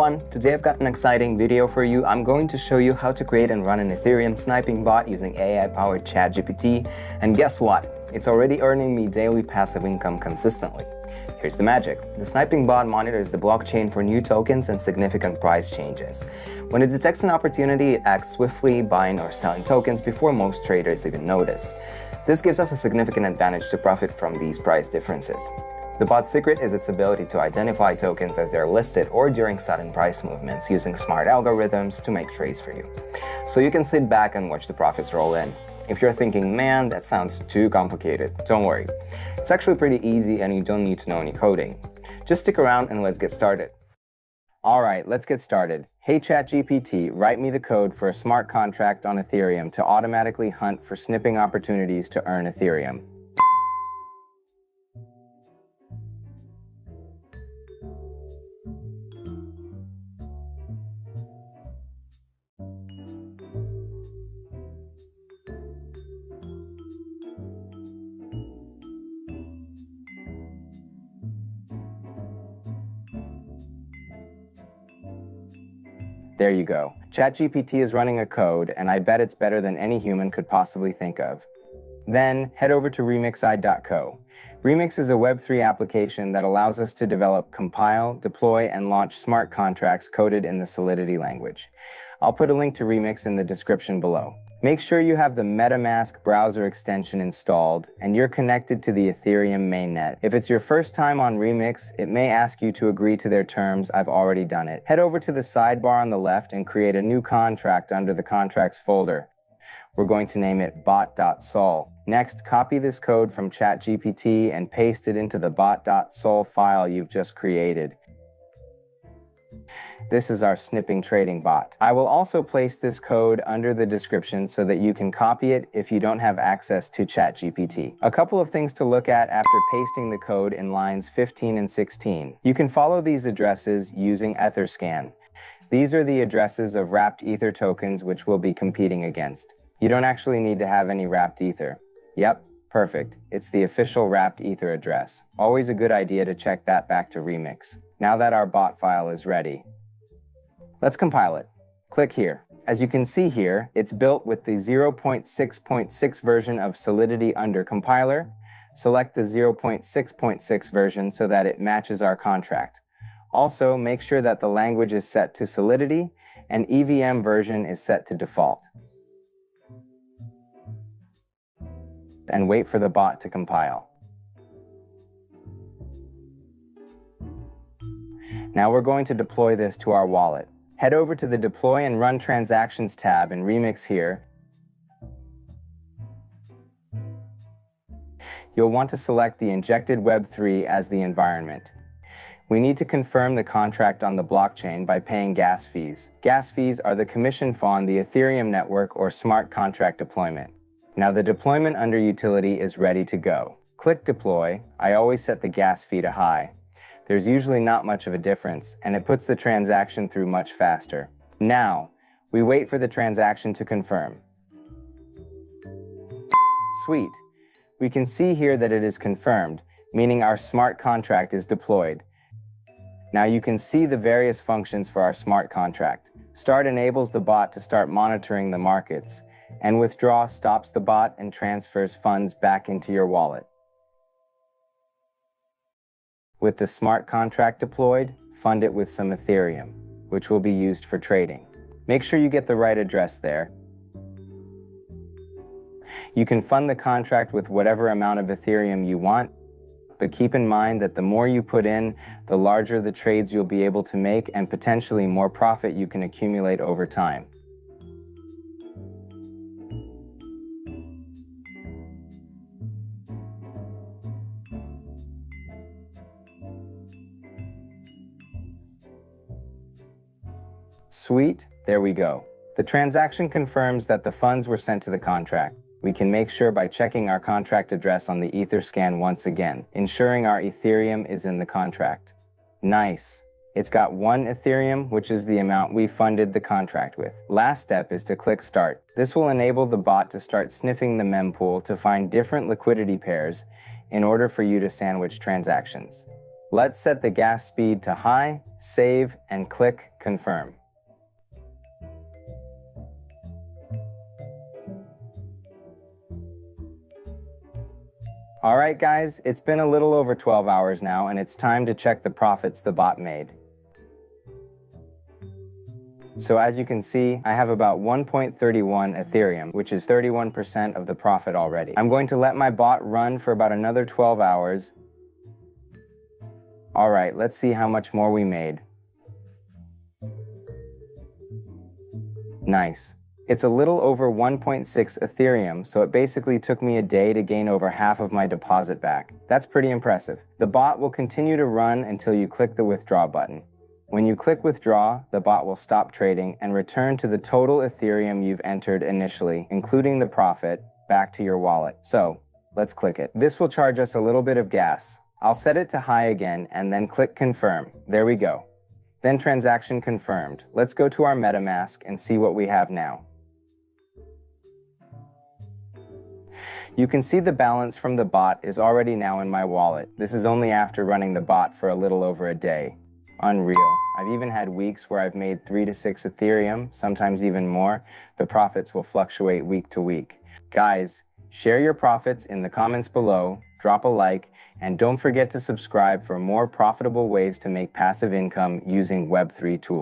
everyone, today I've got an exciting video for you. I'm going to show you how to create and run an Ethereum sniping bot using AI-powered ChatGPT, and guess what? It's already earning me daily passive income consistently. Here's the magic. The sniping bot monitors the blockchain for new tokens and significant price changes. When it detects an opportunity, it acts swiftly, buying or selling tokens before most traders even notice. This gives us a significant advantage to profit from these price differences. The bot's secret is its ability to identify tokens as they're listed or during sudden price movements, using smart algorithms to make trades for you. So you can sit back and watch the profits roll in. If you're thinking, man, that sounds too complicated, don't worry. It's actually pretty easy and you don't need to know any coding. Just stick around and let's get started. Alright, let's get started. Hey ChatGPT, write me the code for a smart contract on Ethereum to automatically hunt for snipping opportunities to earn Ethereum. There you go. ChatGPT is running a code, and I bet it's better than any human could possibly think of. Then, head over to remixi.co. Remix is a Web3 application that allows us to develop, compile, deploy, and launch smart contracts coded in the Solidity language. I'll put a link to Remix in the description below. Make sure you have the Metamask browser extension installed and you're connected to the Ethereum mainnet. If it's your first time on Remix, it may ask you to agree to their terms. I've already done it. Head over to the sidebar on the left and create a new contract under the contracts folder. We're going to name it bot.sol. Next, copy this code from ChatGPT and paste it into the bot.sol file you've just created. This is our snipping trading bot. I will also place this code under the description so that you can copy it if you don't have access to ChatGPT. A couple of things to look at after pasting the code in lines 15 and 16. You can follow these addresses using Etherscan. These are the addresses of wrapped Ether tokens which we'll be competing against. You don't actually need to have any wrapped Ether. Yep, perfect. It's the official wrapped Ether address. Always a good idea to check that back to Remix. Now that our bot file is ready, let's compile it. Click here. As you can see here, it's built with the 0.6.6 version of Solidity under compiler. Select the 0.6.6 version so that it matches our contract. Also, make sure that the language is set to Solidity and EVM version is set to default. And wait for the bot to compile. Now we're going to deploy this to our wallet. Head over to the Deploy and Run Transactions tab in Remix here. You'll want to select the Injected Web3 as the environment. We need to confirm the contract on the blockchain by paying gas fees. Gas fees are the commission fee on the Ethereum network or smart contract deployment. Now the deployment under utility is ready to go. Click Deploy. I always set the gas fee to high. There's usually not much of a difference, and it puts the transaction through much faster. Now, we wait for the transaction to confirm. Sweet. We can see here that it is confirmed, meaning our smart contract is deployed. Now you can see the various functions for our smart contract. Start enables the bot to start monitoring the markets, and Withdraw stops the bot and transfers funds back into your wallet. With the smart contract deployed, fund it with some Ethereum, which will be used for trading. Make sure you get the right address there. You can fund the contract with whatever amount of Ethereum you want, but keep in mind that the more you put in, the larger the trades you'll be able to make and potentially more profit you can accumulate over time. Sweet, there we go. The transaction confirms that the funds were sent to the contract. We can make sure by checking our contract address on the Etherscan once again, ensuring our Ethereum is in the contract. Nice. It's got 1 Ethereum, which is the amount we funded the contract with. Last step is to click Start. This will enable the bot to start sniffing the mempool to find different liquidity pairs in order for you to sandwich transactions. Let's set the gas speed to high, save, and click confirm. Alright guys, it's been a little over 12 hours now, and it's time to check the profits the bot made. So as you can see, I have about 1.31 Ethereum, which is 31% of the profit already. I'm going to let my bot run for about another 12 hours. Alright, let's see how much more we made. Nice. It's a little over 1.6 Ethereum, so it basically took me a day to gain over half of my deposit back. That's pretty impressive. The bot will continue to run until you click the withdraw button. When you click withdraw, the bot will stop trading and return to the total Ethereum you've entered initially, including the profit, back to your wallet. So, let's click it. This will charge us a little bit of gas. I'll set it to high again and then click confirm. There we go. Then transaction confirmed. Let's go to our MetaMask and see what we have now. You can see the balance from the bot is already now in my wallet. This is only after running the bot for a little over a day. Unreal. I've even had weeks where I've made 3 to 6 Ethereum, sometimes even more. The profits will fluctuate week to week. Guys, share your profits in the comments below, drop a like, and don't forget to subscribe for more profitable ways to make passive income using Web3 tools.